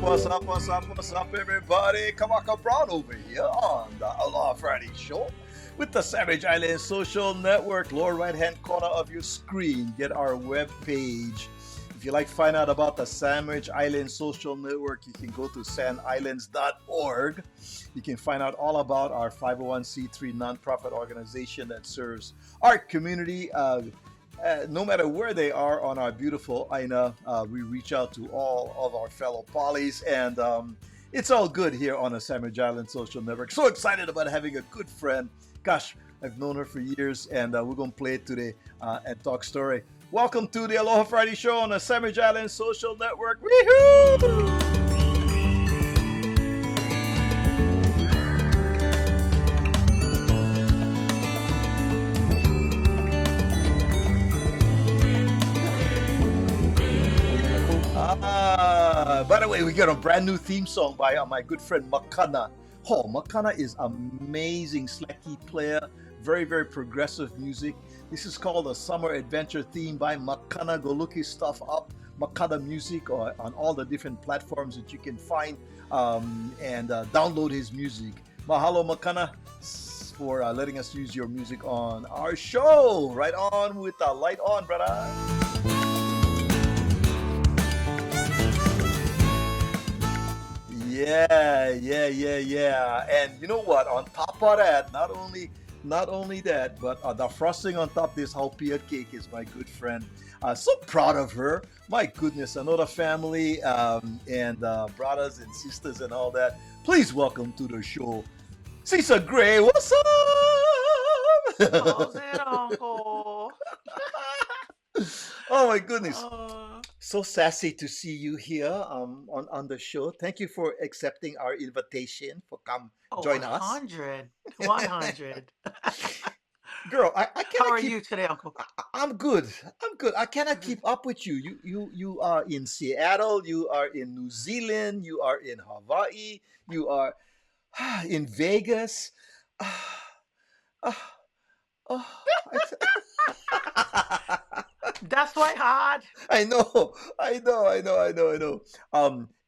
What's up, everybody? Kamaka Brown over here on the Aloha Friday Show with the Savage Island Social Network. Lower right hand corner of your screen, get our web page. If you like to find out about the Sandwich Island Social Network, you can go to sandislands.org. You can find out all about our 501c3 nonprofit organization that serves our community. No matter where they are on our beautiful Aina, we reach out to all of our fellow polys, and it's all good here on the Sandwich Island Social Network. So excited about having a good friend. Gosh, I've known her for years, and we're going to play it today and talk story. Welcome to the Aloha Friday Show on the Sandwich Island Social Network. Woohoo! By the way, we got a brand new theme song by my good friend Makana. Oh, Makana is amazing slacky player, very, very progressive music. This is called the Summer Adventure theme by Makana. Go look his stuff up, Makana Music, or on all the different platforms that you can find and download his music. Mahalo, Makana, for letting us use your music on our show. Right on with the light on, brother. Yeah. And you know what? On top of that, not only that, but the frosting on top of this halpia cake is my good friend. So proud of her. My goodness, I know the family and brothers and sisters and all that. Please welcome to the show, Sisa Grey. What's How's up? it, Uncle? Oh my goodness. Uh, So sassy to see you here on the show. Thank you for accepting our invitation for come oh, join us. 100. 100. Girl, I How cannot are keep. you today, Uncle? I'm good. I'm good. I cannot keep up with you. You are in Seattle. You are in New Zealand. You are in Hawaii. You are in Vegas. Ah, ah, That's why hard. I know, I know.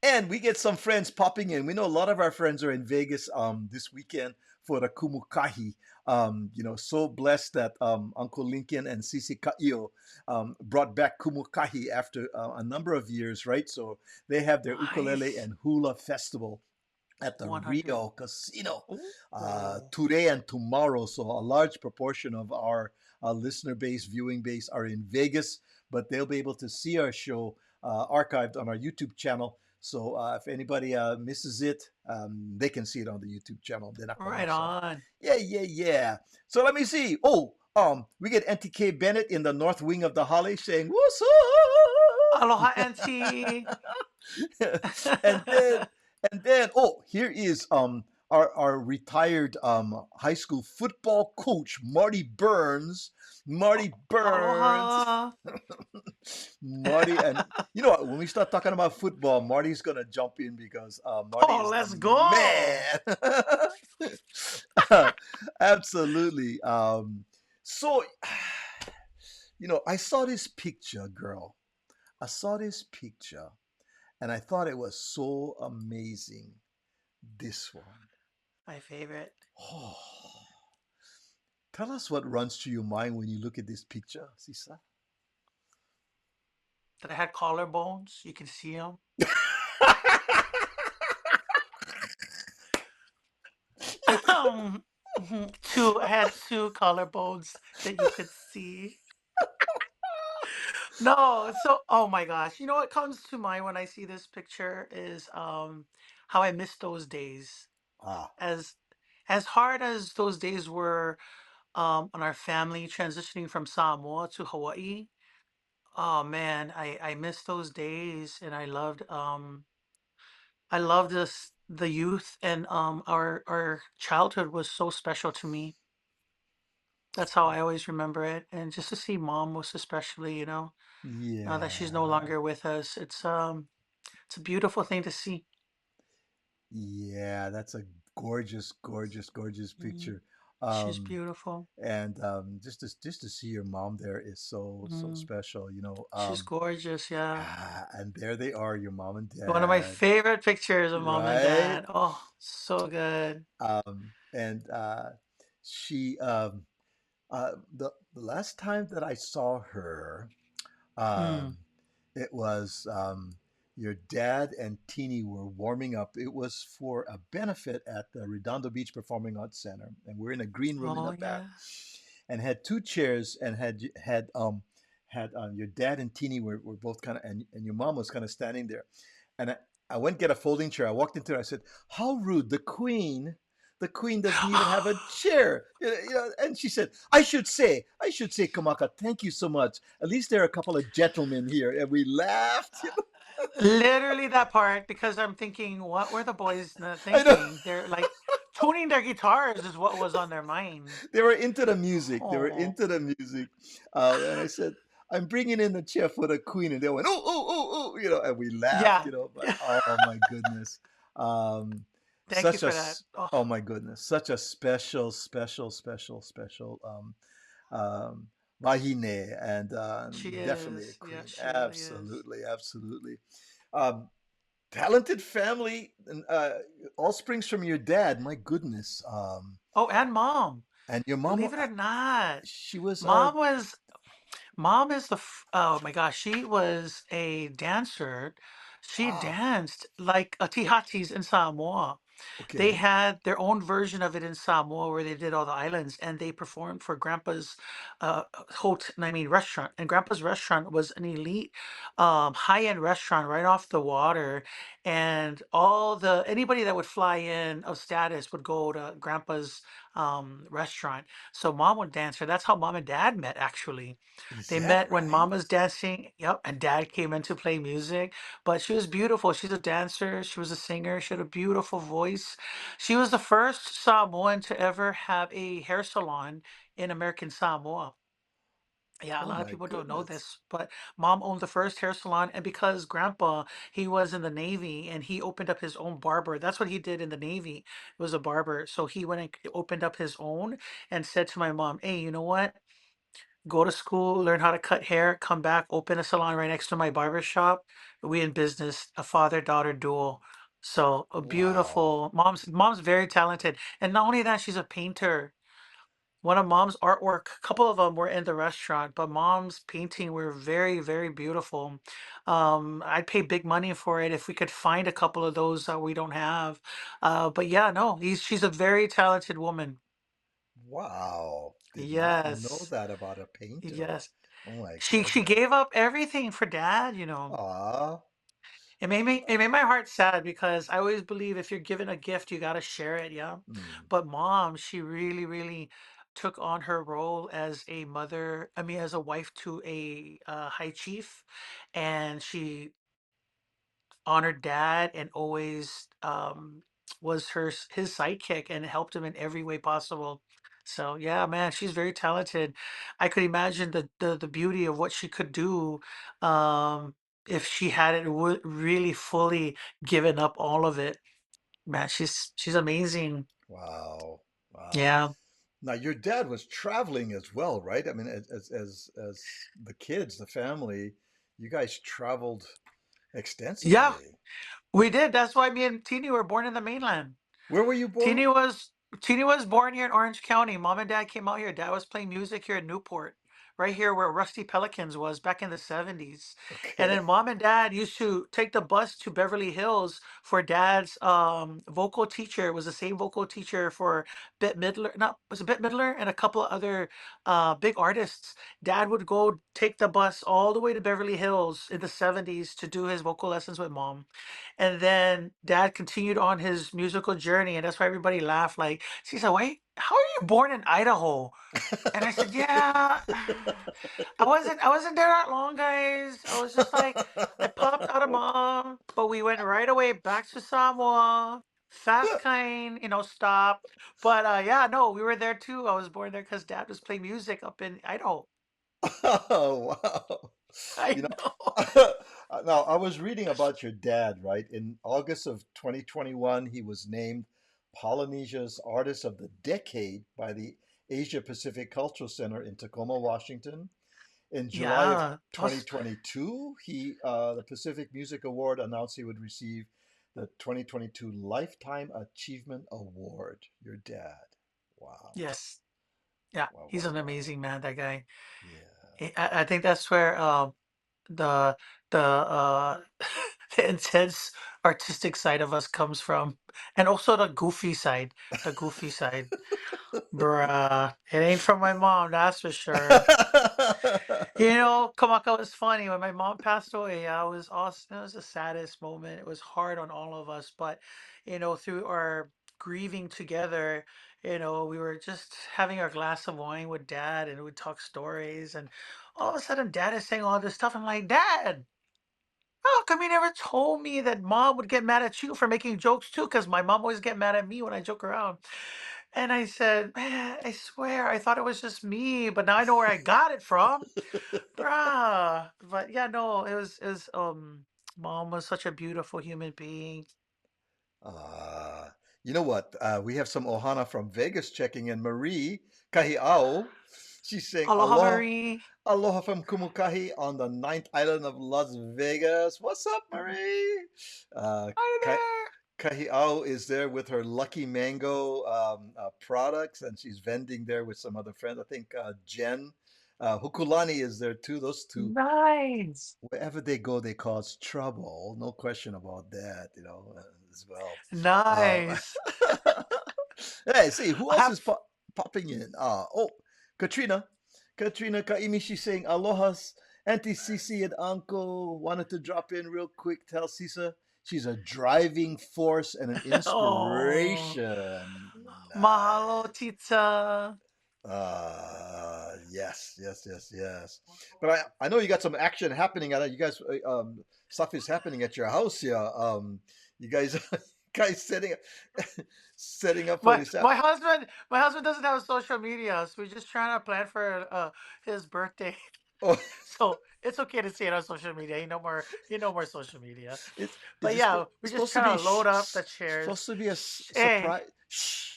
And we get some friends popping in. We know a lot of our friends are in Vegas this weekend for the Kumukahi. So blessed that Uncle Lincoln and Sisi Kaio brought back Kumukahi after a number of years, right? So they have their ukulele Nice. and hula festival at the 100. Rio Casino Oh, today and tomorrow. So a large proportion of our listener base, viewing base are in Vegas, but they'll be able to see our show archived on our YouTube channel. So if anybody misses it, they can see it on the YouTube channel. Then right so on. yeah. So let me see. Oh, we get NTK Bennett in the north wing of the Holly saying "What's Aloha, Auntie. up?" and then oh, here is our retired high school football coach Marty Burns. Marty Burns. Aloha. Marty, and you know what, when we start talking about football, Marty's gonna jump in because Marty Oh, is the let's go. man. Absolutely. So I saw this picture, girl. I saw this picture and I thought it was so amazing. This one. My favorite. Oh, tell us what runs through your mind when you look at this picture, Sisa. That I had collarbones. You can see them. I had two collarbones that you could see. No, so oh my gosh. You know what comes to mind when I see this picture is how I miss those days. Ah, As hard as those days were on our family transitioning from Samoa to Hawaii. Oh man, I miss those days and I loved this the youth and our childhood was so special to me. That's how I always remember it. And just to see mom most especially, now that she's no yeah. longer with us, it's a beautiful thing to see. Yeah, that's a gorgeous, gorgeous, gorgeous Mhm. picture. She's Um, beautiful. and just to see your mom there is so Mm, special, you know. she's gorgeous, yeah. And there they are, your mom and One of my dad, favorite pictures of mom and right? dad. Oh, so good. And she the last time that I saw her, Mm. um, it was your dad and Teeny were warming up. It was for a benefit at the Redondo Beach Performing Arts Center, and we're in a green room in the Oh, back, yeah. and had two chairs, and had your dad and Teeny were both kind of, and your mom was kind of standing there, and I went get a folding chair. I walked into it. I said, "How rude! The queen doesn't even have a chair." And she said, I should say, Kamaka, thank you so much. At least there are a couple of gentlemen here." And we laughed. Literally that part, because I'm thinking, what were the boys I know. thinking? They're like tuning their guitars is what was on their mind. They were into the music. They were Oh, into the music. And I said, "I'm bringing in the chair for the queen." And they went, "Oh, oh, oh, oh," and we laughed, yeah. but oh my goodness. Um, Thank you such a, for that. Oh, oh my goodness, such a special, um, Vahine, and she definitely a is. Yeah, queen. she really is. Absolutely, absolutely. Um, Talented family, and all springs from your dad. My goodness. Oh, and mom. And your mom, Believe it or not, she was mom was Mom is oh my gosh, she was a dancer. She wow. danced like a Tihatis in Samoa. They Okay. had their own version of it in Samoa where they did all the islands and they performed for Grandpa's I mean restaurant. And Grandpa's restaurant was an elite high-end restaurant right off the water. And all the anybody that would fly in of status would go to Grandpa's restaurant. So mom would dance her. That's how mom and dad met actually. Is They that met when right? mom was dancing, yep, and dad came in to play music. But she was beautiful. She's a dancer, she was a singer, she had a beautiful voice. She was the first Samoan to ever have a hair salon in American Samoa. Yeah, a Oh lot of my people don't know goodness. this, but mom owned the first hair salon. And because grandpa, he was in the Navy and he opened up his own barber. That's what he did in the Navy, was a barber. So he went and opened up his own and said to my mom, hey, you know what? Go to school, learn how to cut hair, come back, open a salon right next to my barber shop. We in business, a father-daughter duo. So a Wow. beautiful mom's very talented. And not only that, she's a painter. One of mom's artwork, a couple of them were in the restaurant, but mom's painting were very, very beautiful. I'd pay big money for it if we could find a couple of those that we don't have. But yeah, no, she's a very talented woman. Wow. Did not know Yes, that about a painter. yes. Oh my She goodness. gave up everything for dad. Ah. It made my heart sad because I always believe if you're given a gift, you gotta share it, yeah. Hmm. But mom, she really, really took on her role as a mother, I mean, as a wife to a high chief, and she honored dad and always was his sidekick and helped him in every way possible. So yeah, man, she's very talented. I could imagine the beauty of what she could do um, if she had it really fully given up all of it. Man, she's amazing. Wow. Wow. Yeah. Now your dad was traveling as well, right? I mean, as the kids, the family, you guys traveled Yeah, extensively. we did. That's why me and Tini were born in the mainland. Where were you born? Teeny was Teeny was born here in Orange County. Mom and dad came out here. Dad was playing music here in Newport, right here where Rusty Pelicans was back in the 70s. And Okay. then mom and dad used to take the bus to Beverly Hills for dad's vocal teacher. It was the same vocal teacher for Bette Midler, not was it Bette Midler and a couple of other big artists. Dad would go take the bus all the way to Beverly Hills in the 70s to do his vocal lessons with mom. And then dad continued on his musical journey, and that's why everybody laughed. Like, she said, "Wait, how are you born in Idaho?" And I said, "Yeah, I wasn't there that long, guys. I was just like, I popped out of mom, but we went right away back to Samoa. Fast kind, stopped. But yeah, no, we were there too. I was born there because dad was playing music up in Idaho. Oh, wow. I You know. know, now I was reading about your dad, right? In August of 2021, he was named Polynesia's Artist of the Decade by the Asia Pacific Cultural Center in Tacoma, Washington. In July of Yeah, that was 2022, the Pacific Music Award announced he would receive the 2022 Lifetime Achievement Award. Your dad. Wow. yes. Yeah, Wow, he's wow, an wow. amazing man, that guy. Yeah. I think that's where the the the intense artistic side of us comes from, and also the goofy side. The goofy side, bruh. It ain't from my mom, that's for sure. Kamaka was funny when my mom passed away. I was awesome. It was the saddest moment. It was hard on all of us, but through our grieving together, we were just having our glass of wine with dad, and we'd talk stories. And all of a sudden, dad is saying all this stuff. I'm like, Dad, how come you never told me that mom would get mad at you for making jokes too? Because my mom always get mad at me when I joke around. And I said, man, I swear, I thought it was just me, but now I know where I got it from. Bruh. But yeah, no, mom was such a beautiful human being. Uh, you know what? We have some ohana from Vegas checking in. Marie Kahiao. She's saying Aloha, aloha, Marie. aloha from Kumukahi on the ninth island of Las Vegas. What's up, Marie? Hi Ka- there. Kahiao is there with her Lucky Mango products, and she's vending there with some other friends. I think Jen Hukulani is there too. Those two, Nice. wherever they go, they cause trouble. No question about that, as well. Uh, Nice. hey, see, who I else is have popping in? Oh, Katrina. Katrina Kaimishi saying, Aloha's Auntie Cece and Uncle wanted to drop in real quick. Tell Sisa she's a driving force and an oh, inspiration. mahalo, Nice. tita. Yes, yes, yes, yes. But I know you got some action happening. I know you guys, stuff is happening at your house here. You guys, guys setting up for My this. my husband my husband doesn't have social media, so we're just trying to plan for his birthday. Oh, So it's okay to say it on social media. You no more social media. is But it yeah, we're just supposed to be trying to load up the chairs. supposed to be a Shh, hey, surprise? Shh,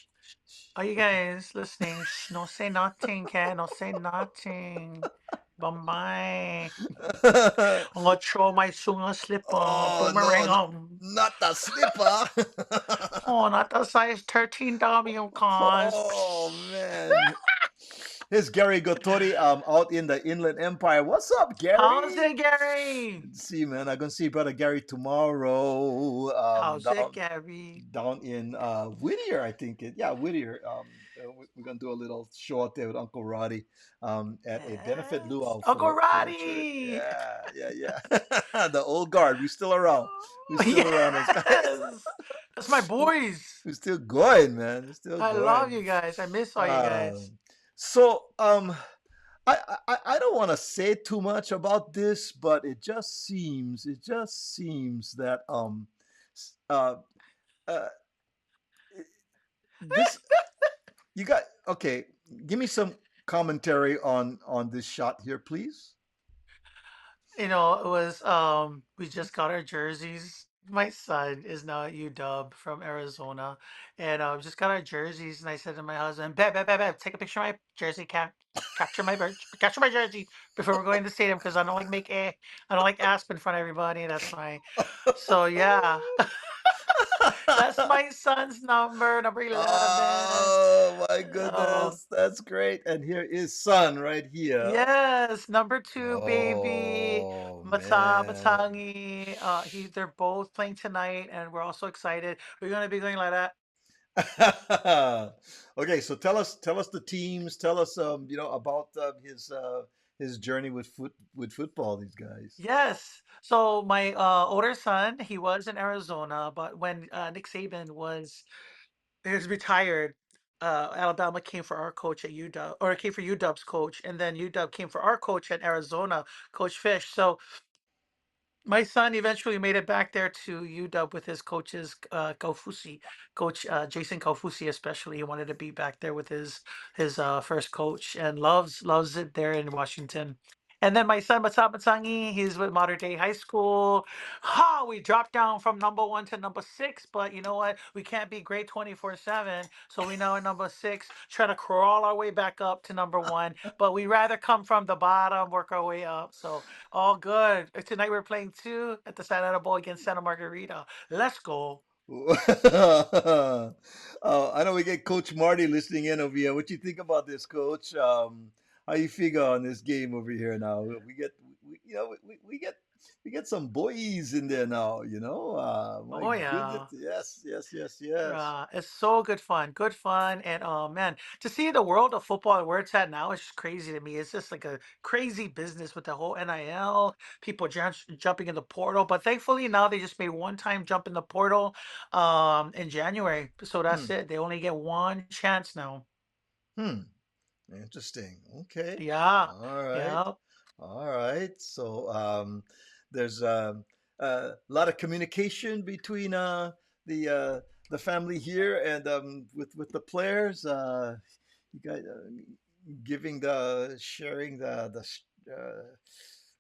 shh. are you Okay. guys listening? Shh, no say nothing, Ken. No say nothing. Bye. I'm gonna throw my sunga slipper, Oh no, boomerang on. not the slipper. Oh, not the size 13 W cons. Oh man. Here's Gary Gotori out in the Inland Empire. What's up, How's Gary? it, Gary? See, man, I'm gonna see brother Gary tomorrow. How's it, Gary? Down in Whittier, I think yeah, Whittier. We're gonna do a little show out there with Uncle Roddy at a benefit Yes. luau Uncle for the church. Roddy! Yeah, yeah, yeah. The old guard. We still around. We Oh, still around, those guys. yes! That's my boys. We're still going, man. We're still I love going. you guys. I miss all you guys. Um, so I don't want to say too much about this, but it just seems that uh, uh, this you got okay. Give me some commentary on this shot here, please. It was we just got our jerseys. My son is now at UW from Arizona, and just got our jerseys. And I said to my husband, "Babe, take a picture of my jersey, capture my jersey before we're going to the stadium because I don't like asp in front of everybody. That's my, so yeah, that's my son's number 11. Oh my Oh, goodness, that's great! And here is Sun right here. yes, number two, baby. Oh man. Matangi. They're both playing tonight, and we're also excited. We're gonna be going like that. Okay, so tell us the teams. Tell us about his journey with football. These guys. Yes. So my older son, he was in Arizona, but when Nick Saban was retired, Alabama came for our coach at UW, or came for UW's coach, and then UW came for our coach at Arizona, Coach Fish. So my son eventually made it back there to UW with his coaches, Kaufusi, Coach Jason Kaufusi especially. He wanted to be back there with his first coach, and loves it there in Washington. And then my son Matsangi, he's with Modern Day High School. Ha! We dropped down from number one to number six, but you know what? We can't be great 24/7. So we now at number six, trying to crawl our way back up to number one. But we rather come from the bottom, work our way up. So all good. Tonight we're playing two at the Santa Ana Bowl against Santa Margarita. Let's go. I know we get Coach Marty listening in over here. What you think about this, Coach? How you figure on this game over here now? We get some boys in there now. My Oh goodness, yeah. yes, yes, yes, yes. It's so good fun, and oh man, to see the world of football where it's at now is just crazy to me. It's just like a crazy business with the whole NIL, people jumping in the portal. But thankfully now they just made one time jump in the portal, in January. So that's Hmm. it. They only get one chance now. Hmm. Interesting. Okay. Yeah, All right. yeah. All right. So there's a lot of communication between the uh, the family here and with the players. You guys giving the sharing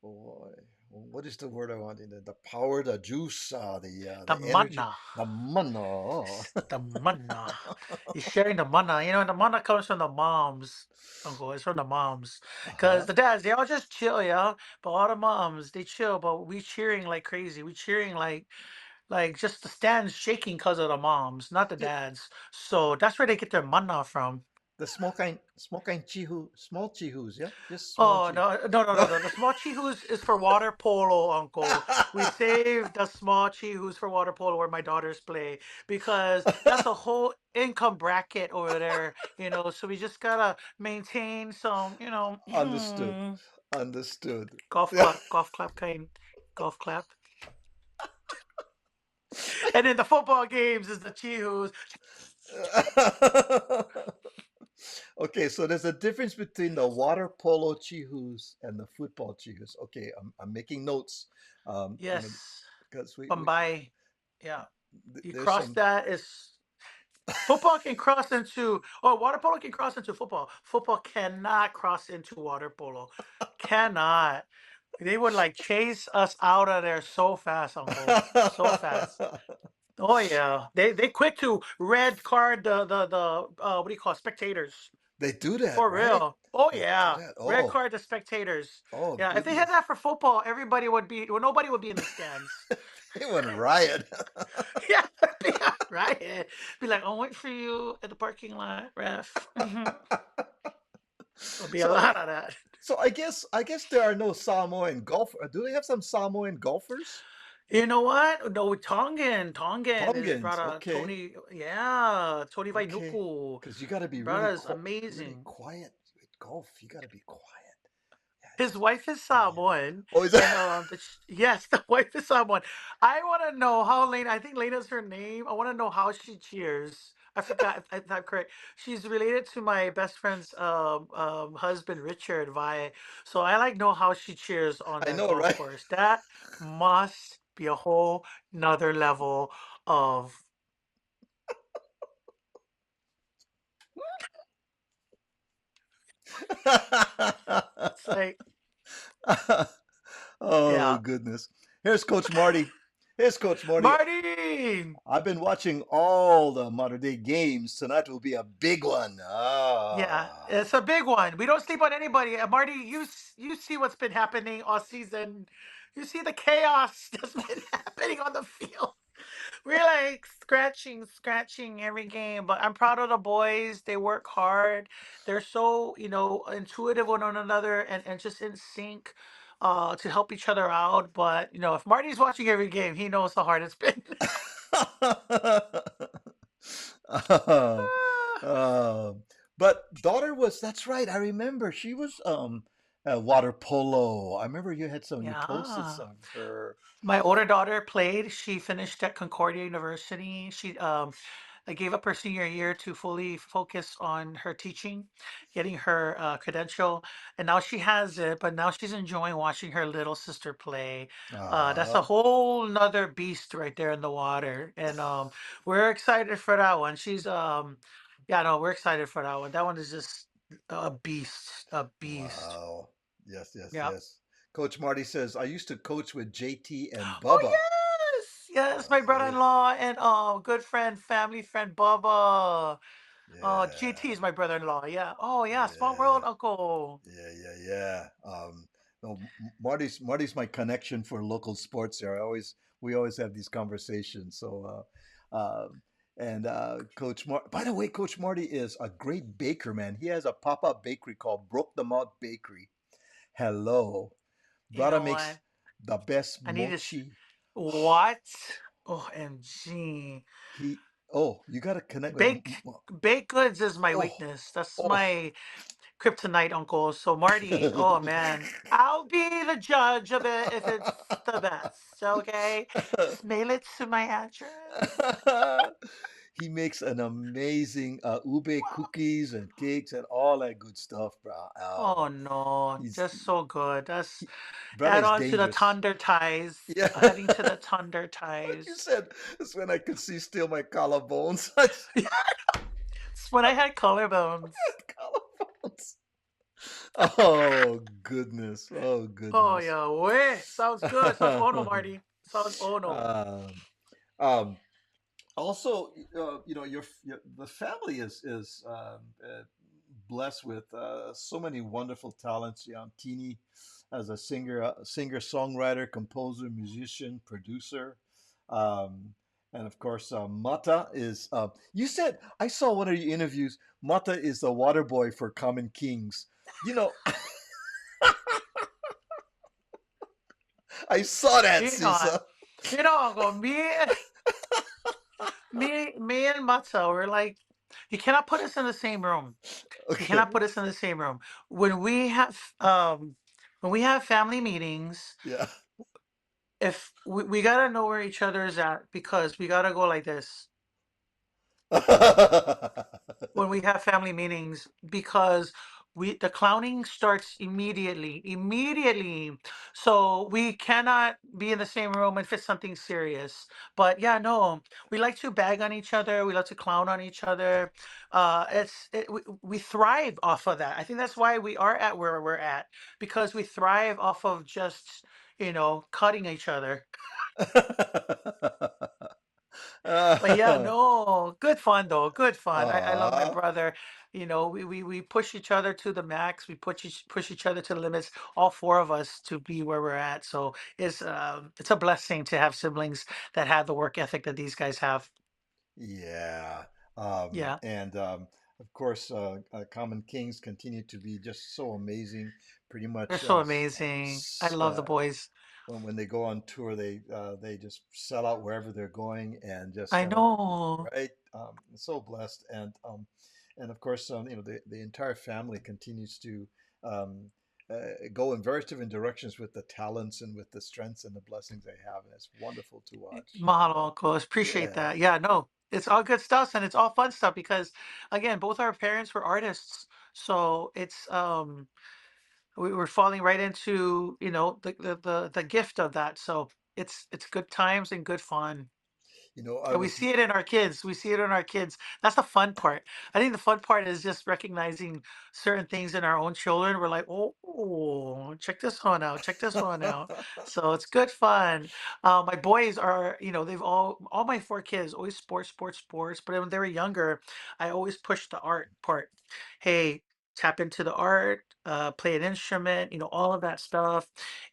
oh, what is the word I want? The power, the juice, The the energy, manna. the mana. The manna. He's sharing the manna. You know, and the manna comes from the moms. Uncle, it's from the moms. Because Uh-huh. the dads, they all just chill, yeah. But all the moms, they chill, but we cheering like crazy. We cheering like just the stands shaking because of the moms, not the The, dads. So that's where they get their manna from. the small kind chihu, small chihus, yeah, just small Oh chi. no, no, no, no, No. no. The small chihus is for water polo, Uncle. We save the small chihus for water polo where my daughters play because that's a whole income bracket over there, you know. So we just gotta maintain some, Understood. Understood. golf clap kind, golf clap. And then the football games is the chihus. Okay, so there's a difference between the water polo chihus and the football chihus. Okay, I'm making notes. Yes, Because Bombay. Yeah, you there's cross some. that is football can cross into water polo can cross into football. Football cannot cross into water polo. Cannot. They would like chase us out of there so fast, Uncle. So fast. Oh yeah. They quick to red card the what do you call it? Spectators. They do that, For right? real. Oh They do yeah. that. Red Oh, card the spectators. oh Yeah. If they had goodness. that for football, everybody would be well, nobody would be in the stands. They went riot. Yeah, be a riot. Be like, I'll wait for you at the parking lot, ref. There'll be a so lot of that. so I guess there are no Samoan golf. Do they have some Samoan golfers? You know what? No, Tongan is Tongans. brother Okay. Tony. Yeah, Tony Okay. Vainuku. Because you got to be Brother is really amazing. quiet with golf. You got to be quiet. Yeah, His wife is yeah. Samoan, Oh, is and that? yes, the wife is Samoan. I want to know how Lena. I think Lena's her name. I want to know how she cheers. I forgot if I'm correct. She's related to my best friend's husband Richard Vi. So I like know how she cheers on I that know, golf right? course. That must be a whole nother level of. It's like, Oh yeah, goodness. Here's Coach Marty. Here's Coach Marty. Marty. I've been watching all the modern day games. Tonight will be a big one. Yeah, Ah. it's a big one. We don't sleep on anybody. Marty, you see what's been happening all season. You see the chaos that's been happening on the field. We're like scratching every game, but I'm proud of the boys. They work hard. They're so, intuitive with one another and just in sync to help each other out. But, if Marty's watching every game, he knows how hard it's been. Uh, uh, but daughter was, that's right. I remember she was water polo. I remember you posted Yeah. some of her. My older daughter played. She finished at Concordia University. She I gave up her senior year to fully focus on her teaching, getting her credential, and now she has it. But now she's enjoying watching her little sister play. That's a Uh, whole nother beast right there in the water, and we're excited for that one. Yeah, no, we're excited for that one. That one is just a beast, a beast. wow. Yes, yes, Yeah. yes. Coach Marty says, I used to coach with JT and Oh Bubba. yes, yes, my Yeah, brother-in-law and good friend, family friend Bubba. GT yeah, is my brother-in-law. Yeah. Oh yeah, small yeah, world, Uncle. yeah. No, Marty's my connection for local sports here. We always have these conversations. And Coach by the way, Coach Marty is a great baker, man. He has a pop-up bakery called Broke the Mouth Bakery. Hello. You Brother know makes what? the best I need to. S- mochi. What? OMG. He Oh, you gotta connect with Baked goods is my oh weakness. That's oh my kryptonite, Uncle. So Marty, oh man, I'll be the judge of it if it's the best. Okay, just mail it to my address. he makes an amazing ube cookies and cakes and all that good stuff, bro. Oh no, He's just so good. That's he, Brother add is on to the dangerous. thunder ties. Yeah, Adding to the thunder like you ties. said, that's when I could see still my collarbones. I It's when I had collarbones. had collarbones. Oh goodness. Oh Oh goodness. yeah, way sounds good. Sounds oh no, Marty. Sounds oh no. um, um, Also, the family is blessed with so many wonderful talents. Tini as a singer, songwriter, composer, musician, producer, um, and of course, Mata is. You said I saw one of your interviews. Mata is the water boy for Common Kings. You know, I saw that, You know what? Sisa. Uncle, me and Matzo were like, you cannot put us in the same room. You cannot Okay. put us in the same room. When we have um when we have family meetings, Yeah. if we gotta know where each other is at because we gotta go like this when we have family meetings because we the clowning starts immediately, so we cannot be in the same room if it's something serious. But yeah, no, we like to bag on each other, we like to clown on each other. We thrive off of that. I think that's why we are at where we're at, because we thrive off of just cutting each other. But yeah, no, good fun though. Good fun. I love my Aw. brother. We push each other to the max. We push each other to the limits. All four of us to be where we're at. So it's a blessing to have siblings that have the work ethic that these guys have. Yeah. Yeah, And Of course, Common Kings continue to be just so amazing. Pretty they're much so amazing. I love the boys. when they go on tour, they just sell out wherever they're going and just I kind of know. right. So blessed, and of course, the entire family continues to um, go in various different directions with the talents and with the strengths and the blessings they have, and it's wonderful to watch. Mahalo, Uncle. Appreciate Yeah. that. Yeah, no, it's all good stuff and it's all fun stuff because, again, both our parents were artists. So we were falling right into the gift of that. So it's good times and good fun. I And we was see it in our kids. We see it in our kids. That's the fun part. I think the fun part is just recognizing certain things in our own children. We're like, oh, check this one out. Check this one out. So it's good fun. My boys are, they've all my four kids, always sports, sports, sports. But when they were younger, I always pushed the art part. Hey, tap into the art, play an instrument, all of that stuff,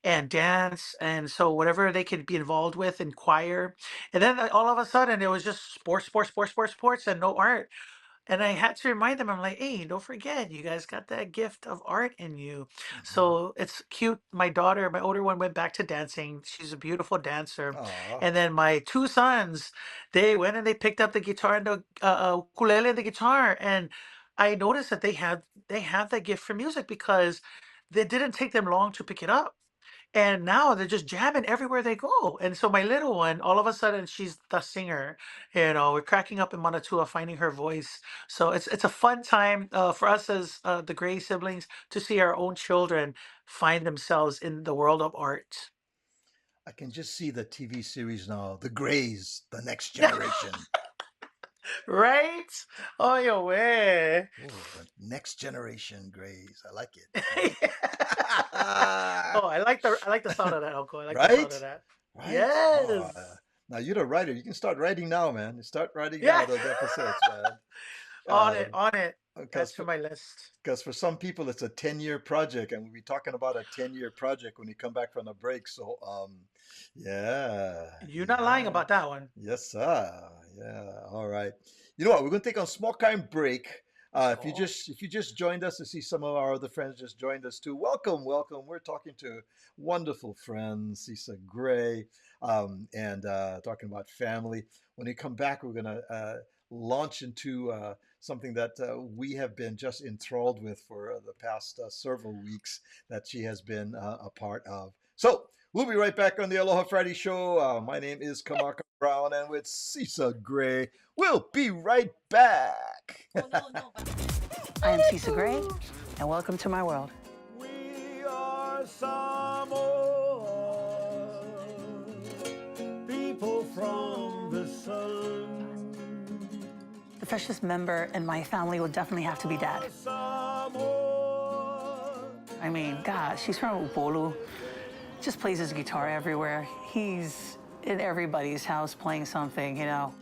and dance. And so whatever they could be involved with in choir, and then all of a sudden it was just sports, sports, sports, sports, sports, and no art. And I had to remind them, I'm like, hey, don't forget, you guys got that gift of art in you. Mhm. So it's cute. My daughter, my older one, went back to dancing. She's a beautiful dancer. Aw. And then my two sons, they went and they picked up the guitar and the ukulele and the guitar. And I noticed that they have that gift for music because it didn't take them long to pick it up. And now they're just jamming everywhere they go. And so my little one, all of a sudden, she's the singer. We're cracking up in Manatua, finding her voice. So it's a fun time for us as the Gray siblings to see our own children find themselves in the world of art. I can just see the TV series now, The Greys, The Next Generation. Right? Oh, your way. Oh, the next generation Grays. I like it. Oh, I like the sound of that, Uncle. I like the sound Right? of that. Right? Oh, Yes. now you're the writer. You can start writing now, man. Start writing now Yeah. those episodes, man. On it, on it. Because That's for my list. for some people it's a 10-year project, and we'll be talking about a 10-year project when you come back from the break. So, yeah, You're not lying yeah. about that one. Yes, sir. Yeah. All right. You know what? We're going to take a small kind break. Let's go. If you just joined us, to see some of our other friends just joined us too. Welcome, welcome. We're talking to wonderful friend Sisa Grey, and talking about family. When we come back, we're going to launch into something that we have been just enthralled with for the past several weeks that she has been a part of. So we'll be right back on the Aloha Friday show. My name is Kamaka Brown, and with Sisa Grey, we'll be right back. I am Sisa Grey, and welcome to my world. We are Samoa, people from the sun. The freshest member in my family will definitely have to be Dad. Samoa. I mean, gosh, he's from Upolu. Just plays his guitar everywhere. He's in everybody's house playing something, you know.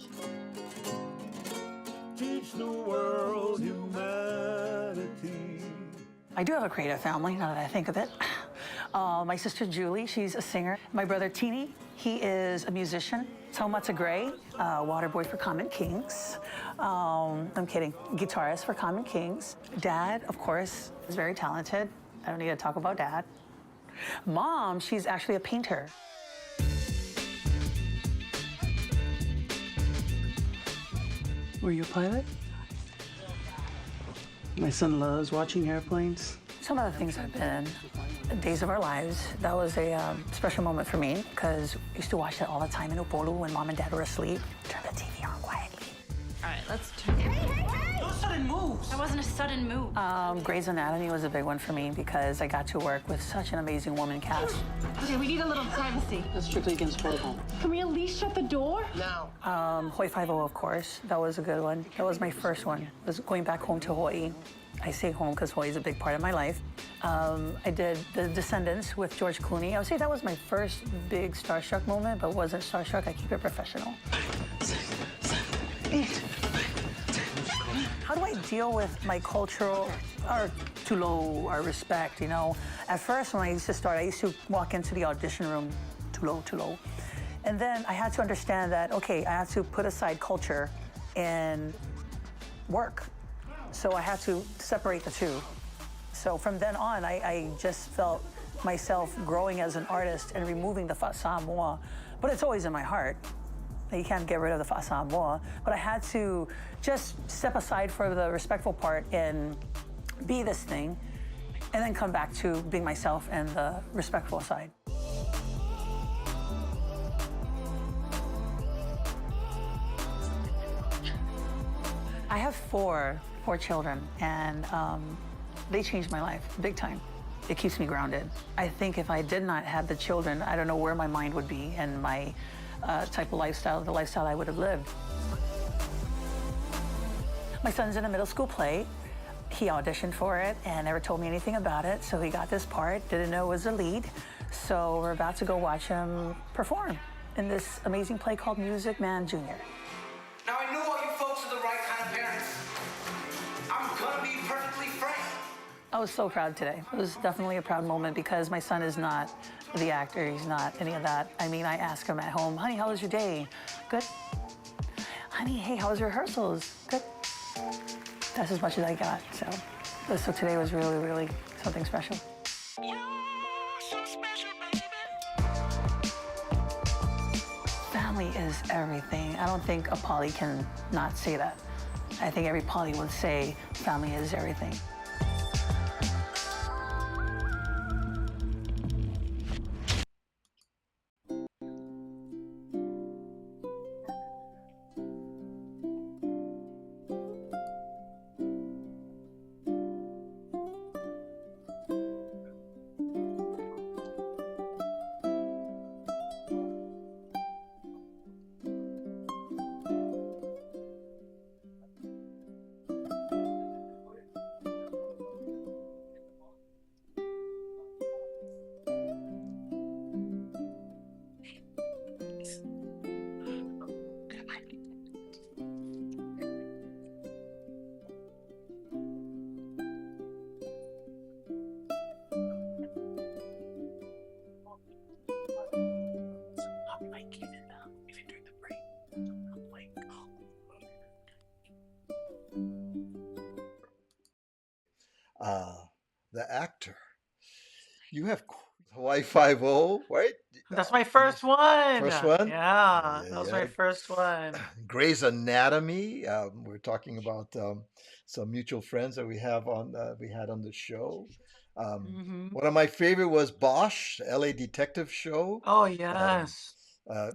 Teach the world humanity. I do have a creative family, now that I think of it. My sister Julie, she's a singer. My brother Teeny, he is a musician. Sisa Grey, water boy for Common Kings. I'm kidding, guitarist for Common Kings. Dad, of course, is very talented. I don't need to talk about Dad. Mom, she's actually a painter. Were you a pilot? My son loves watching airplanes. Some of the things have been Days of Our Lives. That was a special moment for me because I used to watch that all the time in Upolu when Mom and Dad were asleep. Turn the TV on quietly. All right, let's turn. Hey! No sudden moves. That wasn't a sudden move. Grey's Anatomy was a big one for me because I got to work with such an amazing woman cast. Okay, we need a little privacy. That's strictly against protocol. Can we at least shut the door? Now. Hawaii Five-0, of course. That was a good one. That was my first one. It was going back home to Hawaii. I say home because Hawaii is a big part of my life. I did The Descendants with George Clooney. I would say that was my first big starstruck moment, but wasn't starstruck. I keep it professional. 6, 7, 8. How do I deal with my cultural, or too low, or respect, you know? At first, when I used to start, I used to walk into the audition room, too low, too low. And then I had to understand that, okay, I have to put aside culture and work. So I had to separate the two. So from then on, I just felt myself growing as an artist and removing the Samoa. But it's always in my heart. You can't get rid of the Samoa. But I had to just step aside for the respectful part and be this thing, and then come back to being myself and the respectful side. I have four children, and they changed my life big time. It keeps me grounded. I think if I did not have the children, I don't know where my mind would be and my type of lifestyle, the lifestyle I would have lived. My son's in a middle school play. He auditioned for it and never told me anything about it, so he got this part, didn't know it was a lead. So we're about to go watch him perform in this amazing play called Music Man Jr. Now, I knew all you folks are the right kind of parents. I'm gonna be perfectly frank. I was so proud today. It was definitely a proud moment because my son is not the actor. He's not any of that. I mean, I ask him at home, honey, how was your day? Good. Honey, hey, how was rehearsals? Good. That's as much as I got. So today was really, really something special. Family is everything. I don't think a poly can not say that. I think every poly would say family is everything. uh, the actor. You have Hawaii Five O, right? That's my first one. First one. Yeah, Yeah, yeah, that was yeah. my first one. Grey's Anatomy. We're talking about some mutual friends that we had on the show. Um, Hmm. one of my favorite was Bosch, L.A. Detective Show. Oh Um, yes,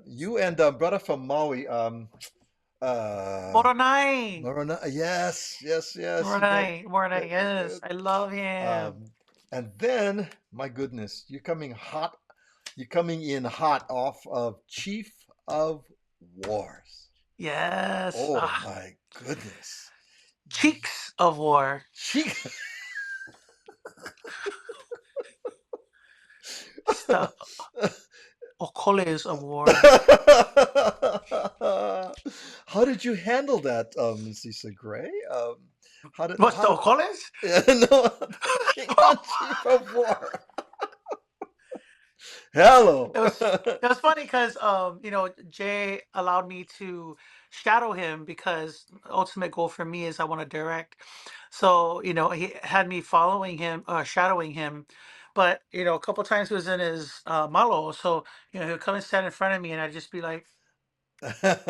you and brother from Maui. Uh, Moronai, Yes, yes, yes. Moronai, Moronai. Good, Yes, good. I love him. And then, my goodness, you're coming hot. You're coming in hot off of Chief of Wars. Yes, Oh my goodness. Cheeks of War. She It's the Okoles of War. How did you handle that, Sisa Gray? What's How the did Okoles? no King on Chief of War? Hello. It was it was funny because Jay allowed me to shadow him because the ultimate goal for me is I want to direct. So he had me following him, shadowing him. But a couple times he was in his malo, so he would come and stand in front of me, and I'd just be like, because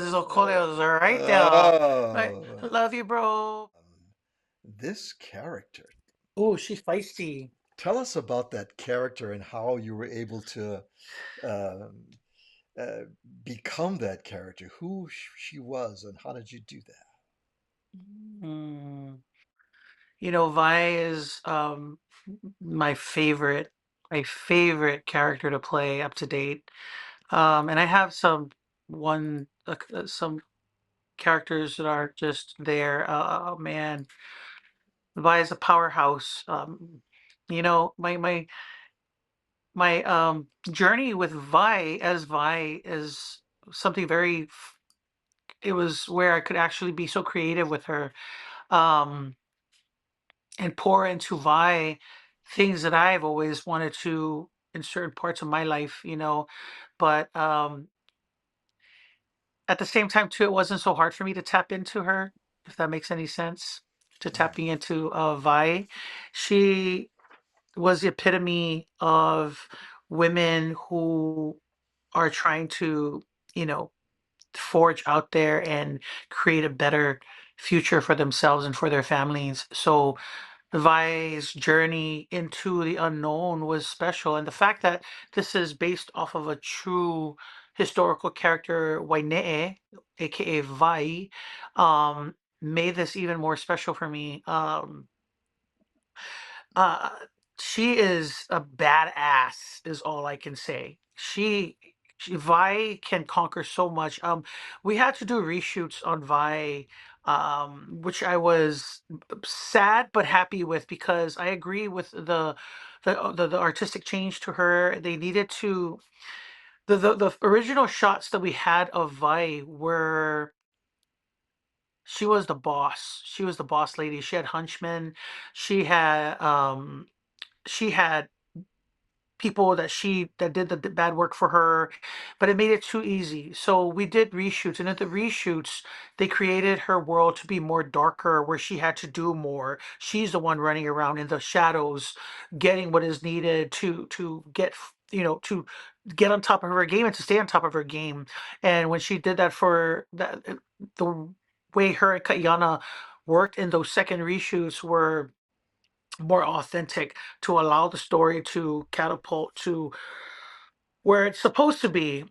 his okoles are right there. Like, Oh. love you, bro. This character. Oh, she's feisty. Tell us about that character and how you were able to um, uh, become that character, who she was, and how did you do that? Mm. Vi is my favorite character to play up to date. And I have some characters that are just there. Oh man, Vi is a powerhouse. My journey with Vi is something it was where I could actually be so creative with her. Um, and pour into Vi things that I've always wanted to in certain parts of my life, But at the same time, too, it wasn't so hard for me to tap into her, if that makes any sense. To Yeah. tapping into Vi, she was the epitome of women who are trying to, you know, forge out there and create a better future for themselves and for their families. So Vi's journey into the unknown was special, and the fact that this is based off of a true historical character, Wainee, aka Vi, made this even more special for me. Uh, she is a badass, is all I can say. Vi can conquer so much. We had to do reshoots on Vi, which I was sad but happy with because I agree with the artistic change to her. They needed to the original shots that we had of Vi were she was the boss. She was the boss lady. She had hunchmen. She had um she had people that did the bad work for her, but it made it too easy. So we did reshoots, and at the reshoots, they created her world to be more darker, where she had to do more. She's the one running around in the shadows, getting what is needed to get to get on top of her game and to stay on top of her game. And when she did that for that, the way her and Kayana worked in those second reshoots were more authentic to allow the story to catapult to where it's supposed to be.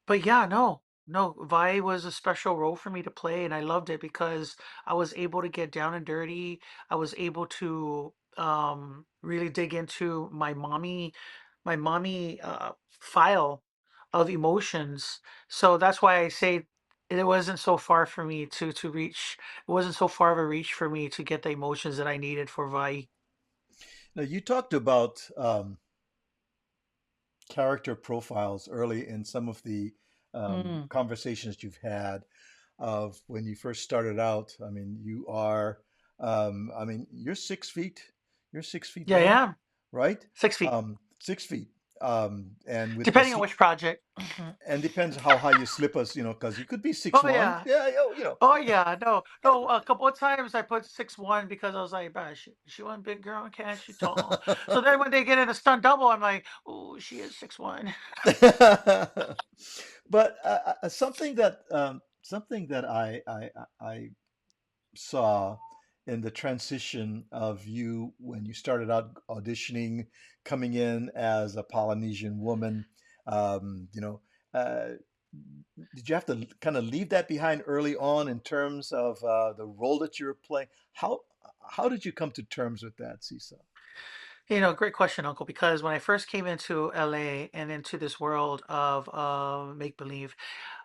But yeah, no, Vi was a special role for me to play, and I loved it because I was able to get down and dirty. I was able to really dig into my mommy file of emotions. So that's why I say it wasn't so far for me to reach. It wasn't so far of a reach for me to get the emotions that I needed for Vi. Now, you talked about character profiles early in some of the Mm. conversations you've had of when you first started out. I mean, you're 6 feet. You're 6 feet Yeah, one, yeah. right? 6 feet. 6 feet. And with the Depending on which project. and depends how high you slip us, because you could be six Oh one. yeah. Yeah, Oh yeah. No, no. A couple of times I put 6'1" because I was like, "Bah, she one big girl, can't she tall?" So then when they get in a stunt double, I'm like, "Oh, she is 6'1". But something that I saw in the transition of you when you started out auditioning, coming in as a Polynesian woman, um, you know, uh, did you have to kind of leave that behind early on in terms of the role that you were playing? How did you come to terms with that, Sisa? Great question, Uncle. Because when I first came into LA and into this world of make believe,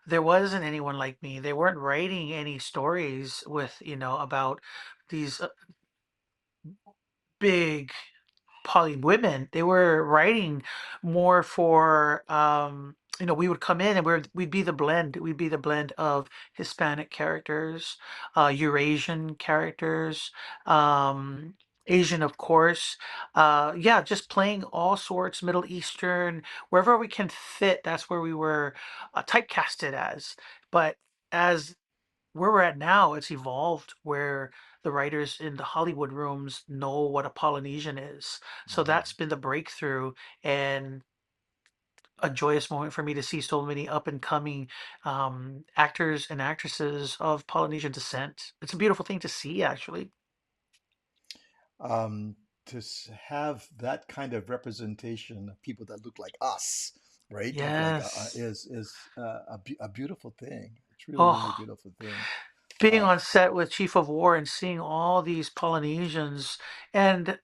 there wasn't anyone like me. They weren't writing any stories with about these big poly women. They were writing more for we would come in and we'd be the blend. We'd be the blend of Hispanic characters, Eurasian characters, um Asian, of course. Yeah, just playing all sorts, Middle Eastern, wherever we can fit, that's where we were typecasted as. But as where we're at now, it's evolved where the writers in the Hollywood rooms know what a Polynesian is. So Mhm. that's been the breakthrough and a joyous moment for me to see so many up and coming actors and actresses of Polynesian descent. It's a beautiful thing to see, actually. um, to have that kind of representation of people that look like us, right? Look like Yes. is a beautiful thing. It's really a Oh, beautiful thing. being Um, on set with Chief of War and seeing all these Polynesians and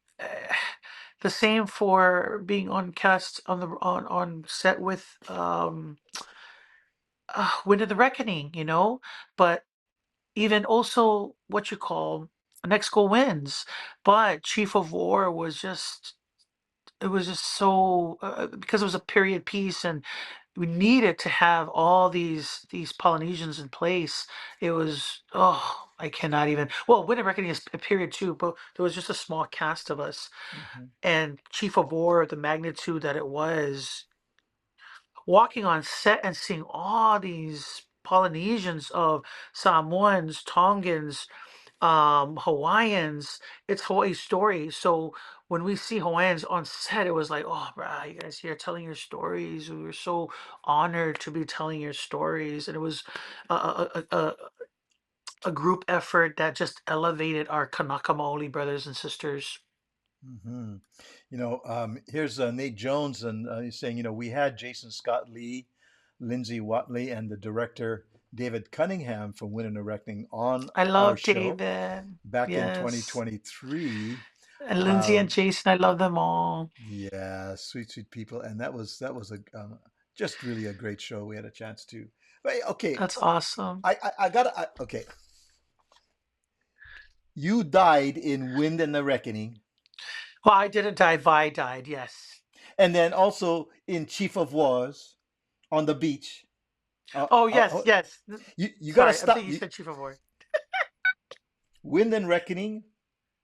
the same for being on cast on set with Wind of the Reckoning, but even also what you call Next Go Wins, but Chief of War was just it was just so because it was a period piece and we needed to have all these Polynesians in place. It was I cannot even. Well, Wind of Reckoning is a period too, but there was just a small cast of us mhm, and Chief of War, the magnitude that it was, walking on set and seeing all these Polynesians of Samoans, Tongans, Hawaiians. It's Hawaii's story. So when we see Hawaiians on set, it was like, oh, bruh, you guys here telling your stories. We were so honored to be telling your stories, and it was a group effort that just elevated our Kanaka Maoli brothers and sisters. mhm. Here's Nate Jones, and he's saying, we had Jason Scott Lee, Lindsay Watley, and the director David Cunningham from Winning the Reckoning on I our love show David. back in Yes. 2023. And Lindsay and Um, Jason, I love them all. yeah, sweet, sweet people, and that was a just really a great show. We had a chance to. But okay, That's awesome. I gotta. Okay, you died in Wind and the Reckoning, Well, I didn't die. Vi died. Yes. and then also in Chief of Wars on the beach. Oh, yes, yes. You gotta Sorry, I'm stop. thinking you said Chief of War. Wind and Reckoning,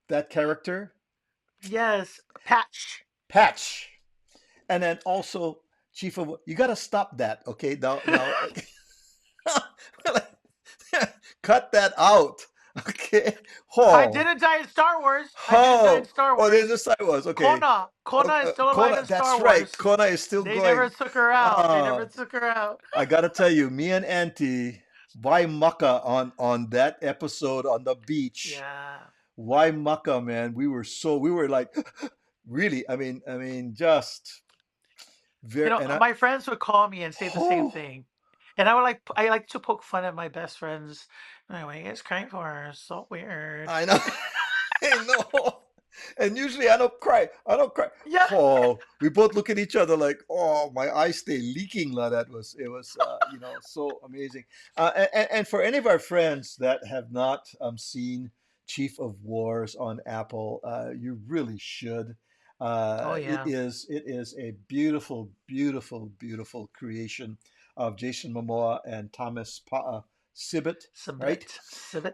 that character, Yes, Patch. Patch, and then also Chief of. You gotta stop that. Okay, now, cut that out. Okay. I Oh, didn't die in Star Wars. I didn't die in oh, Star oh. There's Wars. a side was okay. Kona is still alive Kona, in Star that's right. Wars. Kona is still They never going. took her out. They Uh, never took her out. I gotta tell you, me and Auntie, why mucka on that episode on the beach? Yeah. Why mucka, man? We were like, really. Just very. And I, My friends would call me and say the same oh, thing. And I like to poke fun at my best friends. Anyway, it's crying for her. So weird. I know. I know. And usually I don't cry. I don't cry. Yeah. Oh, we both look at each other like, oh, my eyes stay leaking. Like that was it was so amazing. And for any of our friends that have not seen Chief of Wars on Apple, you really should. Oh It yeah. is a beautiful, beautiful, beautiful creation of Jason Momoa and Sibbett, right? Submit. Sibit.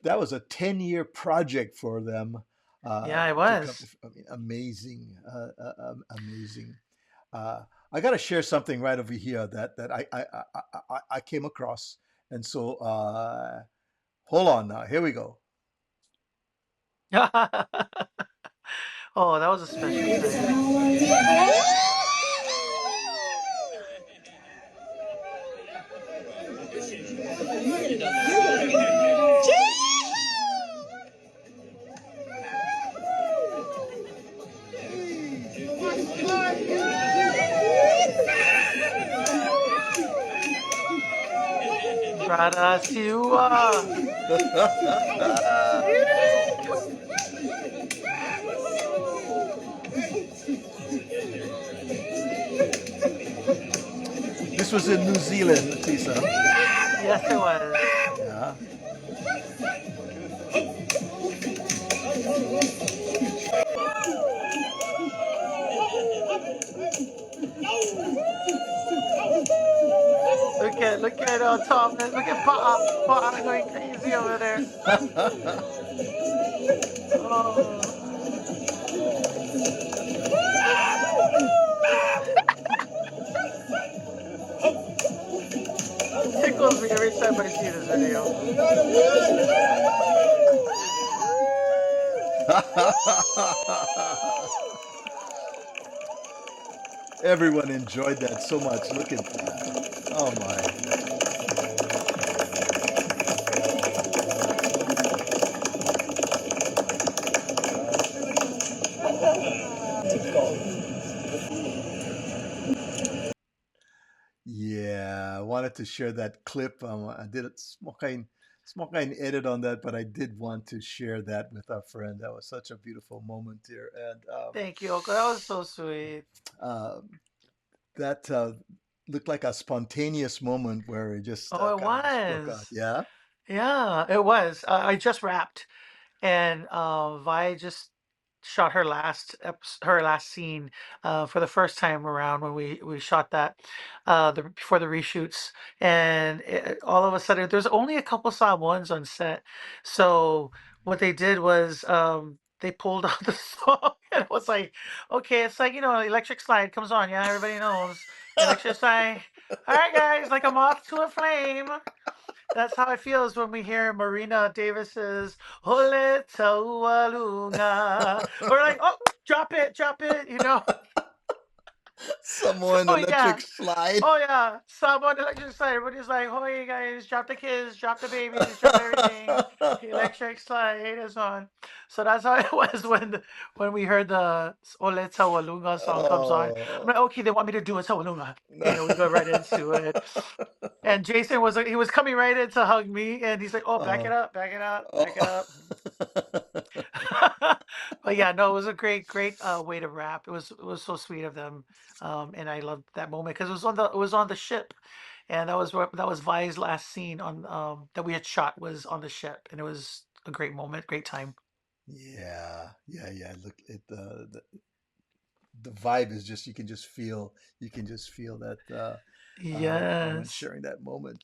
That was a 10-year project for them Yeah, I to come to. was. Amazing, amazing. I got to share something right over here that I came across, and so hold on now. Here we go. Oh, that was a special time. Rara Siwa. This was in New Zealand, Lisa. Yes, it was. Yeah. Look at Tom. Look at Pa going crazy over there. Oh, it tickles me every time I see this video. Everyone enjoyed that so much. Look at that. Oh my. Yeah, I wanted to share that clip. I did a small kind edit on that, but I did want to share that with our friend. That was such a beautiful moment here, and Thank you, Uncle. That was so sweet. um, that looked like a spontaneous moment where it just Oh, it kind of just broke out. was. Yeah. Yeah, it was. I just wrapped, and Vi just shot her last scene for the first time around when we shot that before the reshoots, and all of a sudden there's only a couple Samoans on set, so what they did was they pulled out the song and it was like, okay, it's like Electric Slide comes on, yeah, everybody knows Electric Slide. All right, guys, like a moth to a flame. That's how it feels when we hear Marina Davis's "Ole Taualunga." We're like, oh, drop it. Someone So electric yeah, slide. oh yeah. Someone electric slide. Everybody's like, oh, hey guys, drop the kids, drop the babies, drop everything. Electric slide is on. So that's how it was when we heard the "Ole Taualunga" song comes on. I'm Oh. like, okay, they want me to do a Taualunga. We go right into it. And Jason he was coming right in to hug me, and he's like, "Oh, back it Oh. up, back it up, back it Oh. up." But yeah, no, it was a great way to wrap. It was so sweet of them, and I loved that moment because it was on the ship, and that was Vi's last scene on that we had shot was on the ship, and it was a great moment, great time. Yeah, yeah, yeah. Look at the vibe is just you can just feel that everyone Yes, sharing that moment,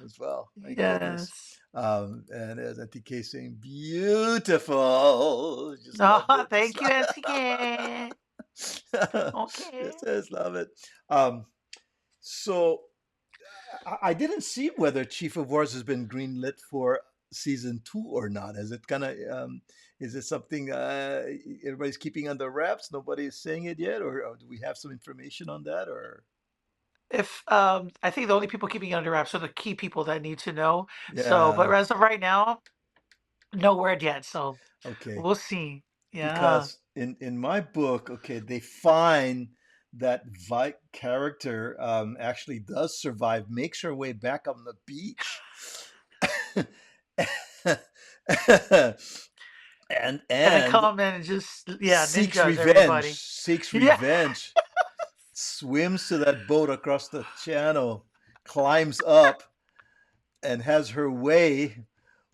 as well. My goodness. yes. And as Auntie K saying, beautiful. Just loved Oh, it. Just thank you, NCK. Okay. just love it. Um, so I didn't see whether Chief of Wars has been greenlit for season 2 or not. Is it kind of is it something everybody's keeping under wraps? Nobody is saying it yet, or do we have some information on that? Or If I think the only people keeping it under wraps are the key people that need to know. So, but yeah, as of right now, no word yet. So okay. we'll see. Yeah. Because in my book, okay, they find that character actually does survive, makes her way back on the beach, and And and come and just ninjas everybody. seeks Yeah. revenge, swims to that boat across the channel, climbs up, and has her way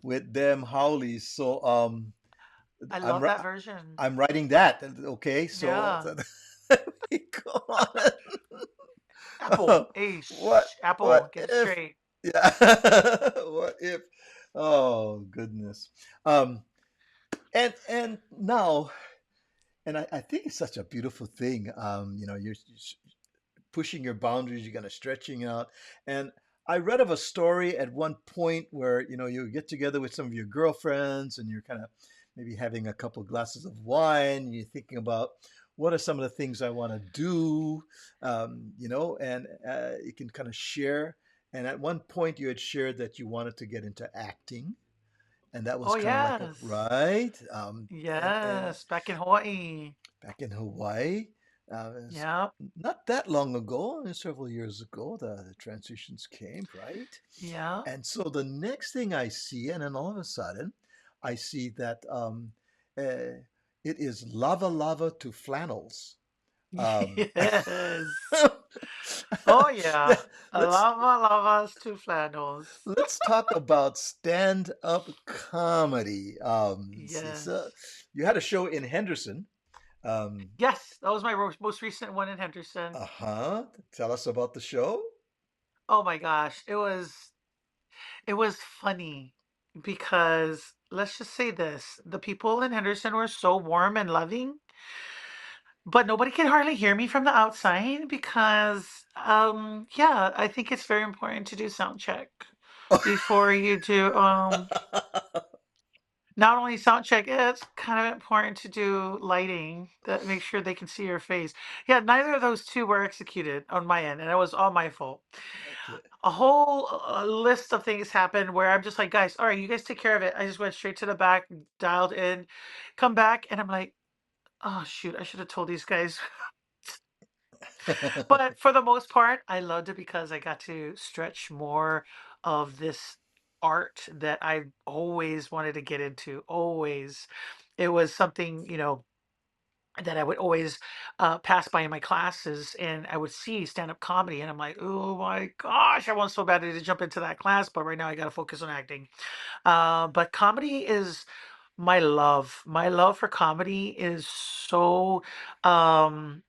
with them howlies. So I I'm love ri- that version. I'm writing that. Okay, so, Yeah. we go on. Apple. what Apple. what Get it if straight. yeah what if oh goodness and now and I think it's such a beautiful thing. pushing your boundaries, you're kind of stretching out. And I read of a story at one point where you get together with some of your girlfriends and you're kind of maybe having a couple glasses of wine. And you're thinking about what are some of the things I want to do, and you can kind of share. And at one point, you had shared that you wanted to get into acting, and that was Oh kind of like a yes. right. And Yes, back in Hawaii. back in Hawaii, it's Yeah. not that long ago, several years ago, the transitions came, right? Yeah. And so the next thing I see, and then all of a sudden, I see that uh, it is lava lava to flannels. Um, Yes. Oh yeah. let's Lava lavas to flannels. let's talk about stand-up comedy. Sisa, Yes. you had a show in Henderson. Yes, that was my most recent one in Henderson. Uh-huh. Tell us about the show. Oh my gosh, it was funny because let's just say this, the people in Henderson were so warm and loving, but nobody can hardly hear me from the outside because yeah, I think it's very important to do sound check before you do not only sound check, it's kind of important to do lighting that make sure they can see your face. Yeah, neither of those two were executed on my end, and it was all my fault. Okay. A whole list of things happened where I'm just like, guys, all right, you guys take care of it. I just went straight to the back, dialed in, come back, and I'm like, oh shoot, I should have told these guys. But for the most part, I loved it because I got to stretch more of this art that I've always wanted to get into. Always. It was something, that I would always pass by in my classes and I would see stand up comedy. And I'm like, oh my gosh, I want so badly to jump into that class. But right now I got to focus on acting. But comedy is my love. My love for comedy is so. Um,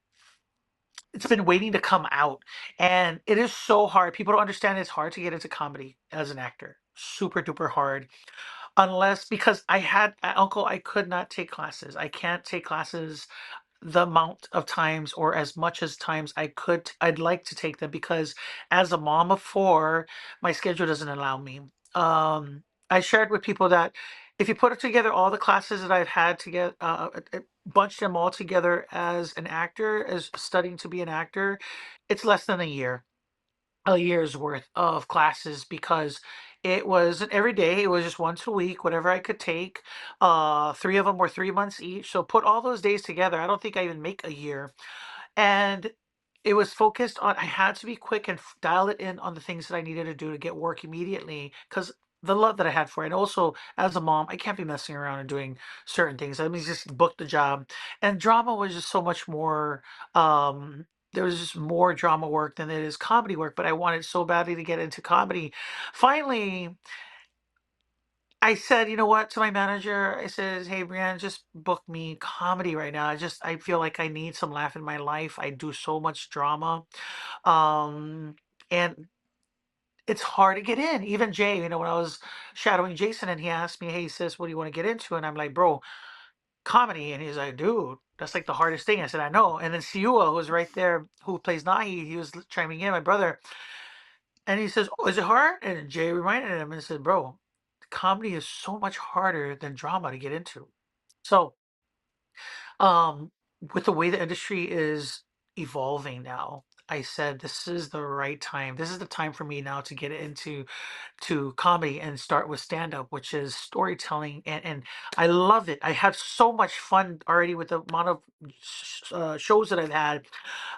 it's been waiting to come out, and it is so hard. People don't understand it's hard to get into comedy as an actor. Super duper hard. Unless because I had uncle, I could not take classes. I can't take classes the amount of times or as much as times I'd like to take them because as a mom of four, my schedule doesn't allow me. I shared with people that if you put together all the classes that I've had to get bunch them all together as an actor, as studying to be an actor, it's less than a year's worth of classes because it wasn't every day. It was just once a week, whatever I could take. Three of them were 3 months each. So put all those days together. I don't think I even make a year. And it was focused on I had to be quick and dial it in on the things that I needed to do to get work immediately because the love that I had for it. And also, as a mom, I can't be messing around and doing certain things. I mean, just book the job. And drama was just so much more. There was just more drama work than it is comedy work. But I wanted so badly to get into comedy. Finally, I said, you know what, to my manager, I said, hey, Brianne, just book me comedy right now. I feel like I need some laugh in my life. I do so much drama. Um, and it's hard to get in. Even Jay, when I was shadowing Jason and he asked me, hey, sis, what do you want to get into? And I'm like, bro, comedy. And he's like, dude, that's like the hardest thing. I said, I know. And then Siua, who was right there, who plays Nahi, he was chiming in, my brother. And he says, oh, is it hard? And Jay reminded him and said, bro, comedy is so much harder than drama to get into. So, um, with the way the industry is evolving now, I said this is the right time. This is the time for me now to get into comedy and start with stand up, which is storytelling, and I love it. I have so much fun already with the amount of shows that I've had.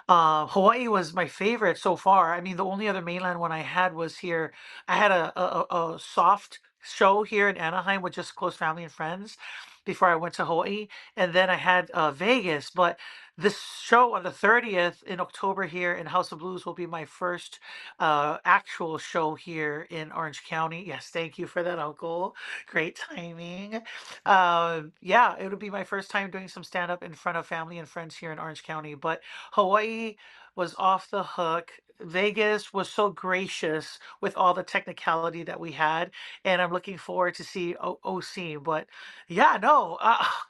Hawaii was my favorite so far. I mean, the only other mainland one I had was here. I had a soft show here in Anaheim with just close family and friends before I went to Hawaii, and then I had Vegas. But this show on the 30th in October here in House of Blues will be my first actual show here in Orange County. Yes, thank you for that, Uncle. Great timing. Yeah, it'll be my first time doing some stand up in front of family and friends here in Orange County. But Hawaii was off the hook. Vegas was so gracious with all the technicality that we had, and I'm looking forward to see OC. But yeah, no,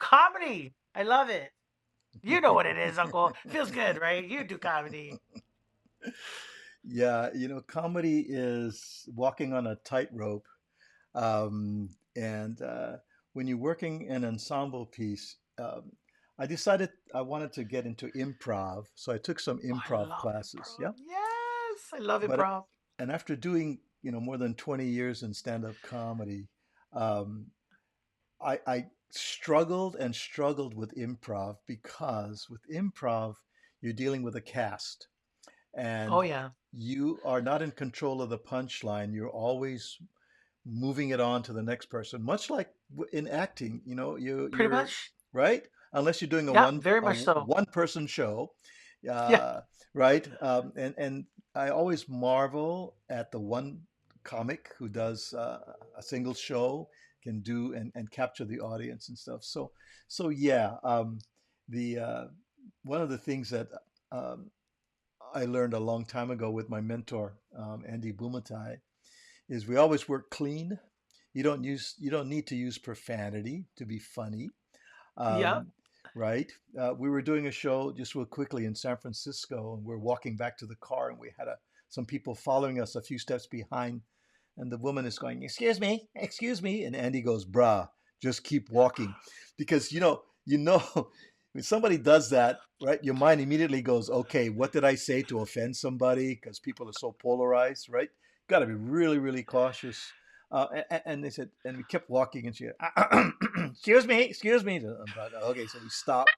comedy. I love it. You know what it is, Uncle. Feels good, right? You do comedy. Yeah, comedy is walking on a tightrope. And when you're working an ensemble piece, I decided I wanted to get into improv, so I took some Oh, I improv love classes. improv. Yeah, Yes, I love but improv. and after doing more than 20 years in stand-up comedy, um, I struggled and struggled with improv because with improv you're dealing with a cast Oh and yeah, you are not in control of the punchline. You're always moving it on to the next person, much like in acting. pretty You're much. right, unless you're doing a Yeah, one very a much so. one person show, Yeah. uh, right? And I always marvel at the one comic who does a single show, can do and capture the audience and stuff. So yeah, the one of the things that um, I learned a long time ago with my mentor, Andy Bumatai, is we always work clean. You don't need to use profanity to be funny, Yeah. um, right? We were doing a show just real quickly in San Francisco, and we're walking back to the car, and we had some people following us a few steps behind, and the woman is going, excuse me," and Andy goes, "Bruh, just keep walking," because when somebody does that, right? Your mind immediately goes, "Okay, what did I say to offend somebody?" Because people are so polarized, right? Got to be really, really cautious. And they said, and we kept walking, and she, excuse me. But okay, so we stopped.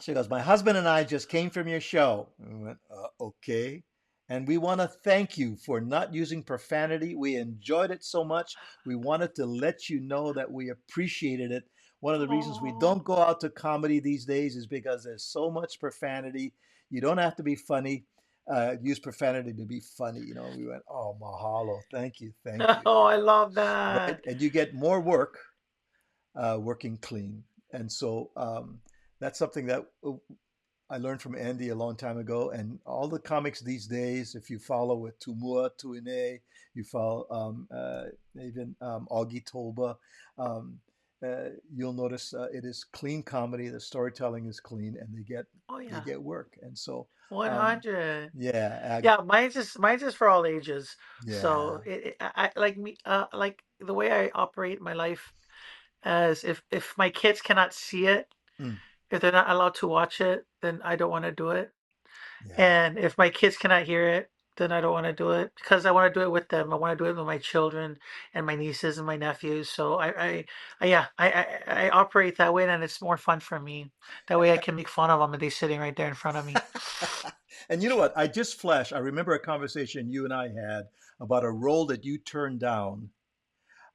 She goes, "My husband and I just came from your show." And we went, "Okay." And we want to thank you for not using profanity. We enjoyed it so much. We wanted to let you know that we appreciated it. One of the reasons we Oh. don't go out to comedy these days is because there's so much profanity. You don't have to be funny. Use profanity to be funny. We went, "Oh, mahalo. Thank you. Thank you." Oh, I love Right. that. And you get more work working clean. And so that's something that I learned from Andy a long time ago. And all the comics these days, if you follow with Tumua Tuine, you follow even Augie Toba, um, you'll notice it is clean comedy. The storytelling is clean, and Oh they yeah. get work. And so, um, 100. yeah, Yeah, mine's just for all ages. yeah, So I like me like the way I operate my life as if my kids cannot see it, mm, if they're not allowed to watch it, then I don't want to do it. yeah. And if my kids cannot hear it, then I don't want to do it because I want to do it with them. I want to do it with my children and my nieces and my nephews. So yeah, I operate that way, and it's more fun for me. That way I can make fun of them and they're sitting right there in front of me. And you know what? I just flashed. I remember a conversation you and I had about a role that you turned down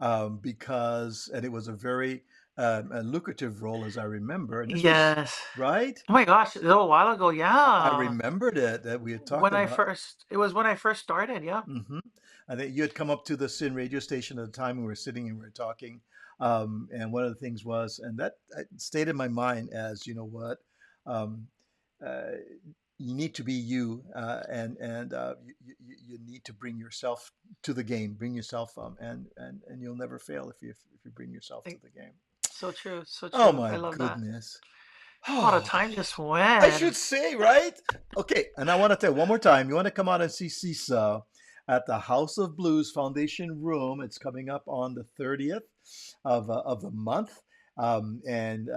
and it was a very a lucrative role, as I remember. And this was Yes. right. Oh my gosh, a little while ago, I yeah. remembered it that we had talked When I about. first, it was when I first started, yeah. Hmm. I think you had come up to the Sin radio station at the time, and we were sitting and we were talking. And one of the things was, and that stayed in my mind as, you know what, um, uh, you need to be you, and you need to bring yourself to the game, bring yourself, and you'll never fail if you bring yourself to Like, the game. so true, so Oh true. I my love that. goodness. Oh, the time just I should went. say, right? Okay, and I want to tell you one more time. You want to come out and see Sisa at the House of Blues Foundation Room. It's coming up on the 30th of the month. And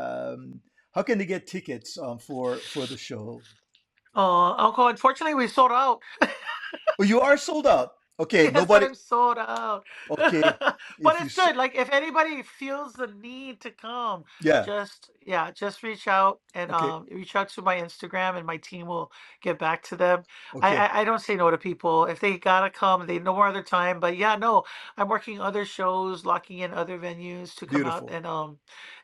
how can they get tickets for the show? Oh, Uncle, unfortunately, we sold out. Oh, you are sold out. Okay, Yes, nobody. I'm sold out. Okay, But if you it's s- good. Like if anybody feels the need to come, yeah, just reach out and okay, reach out to my Instagram and my team will get back to them. I okay, I, I don't say no to people. If they gotta come, they no more other time. But yeah, no, I'm working other shows, locking in other venues to come out beautiful.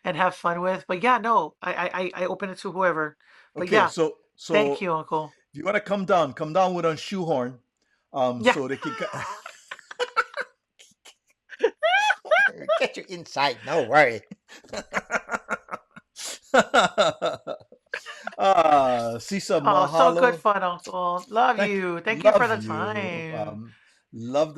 and have fun with. But yeah, no, I open it to whoever. But Okay, yeah, so thank you, Uncle. if you want to come down with a shoehorn, Yeah. so they can get you inside. No worry. Sisa, Oh, so good mahalo. fun, Uncle. Love Thank you. you. Thank you for Love the you. time. love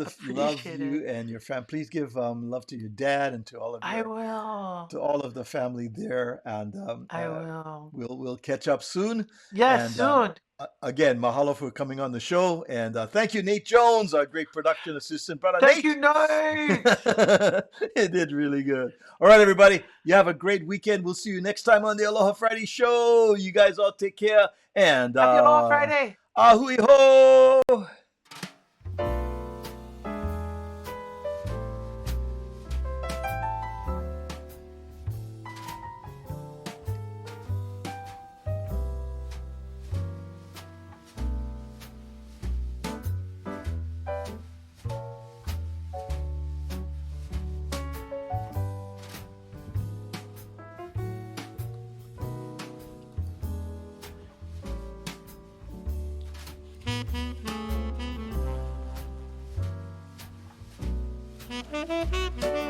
Appreciate it. you and your family. Please give love to your dad and I will. to all of the family there, and I will. we'll catch up soon. Yes, And soon. again, mahalo for coming on the show, and thank you, Nate Jones, our great production assistant, brother Thank Nate. you, Nate. It did really good. All right, everybody, you have a great weekend. We'll see you next time on the Aloha Friday show. You guys all take care, and Happy Aloha Friday. ahui ho. Thank you.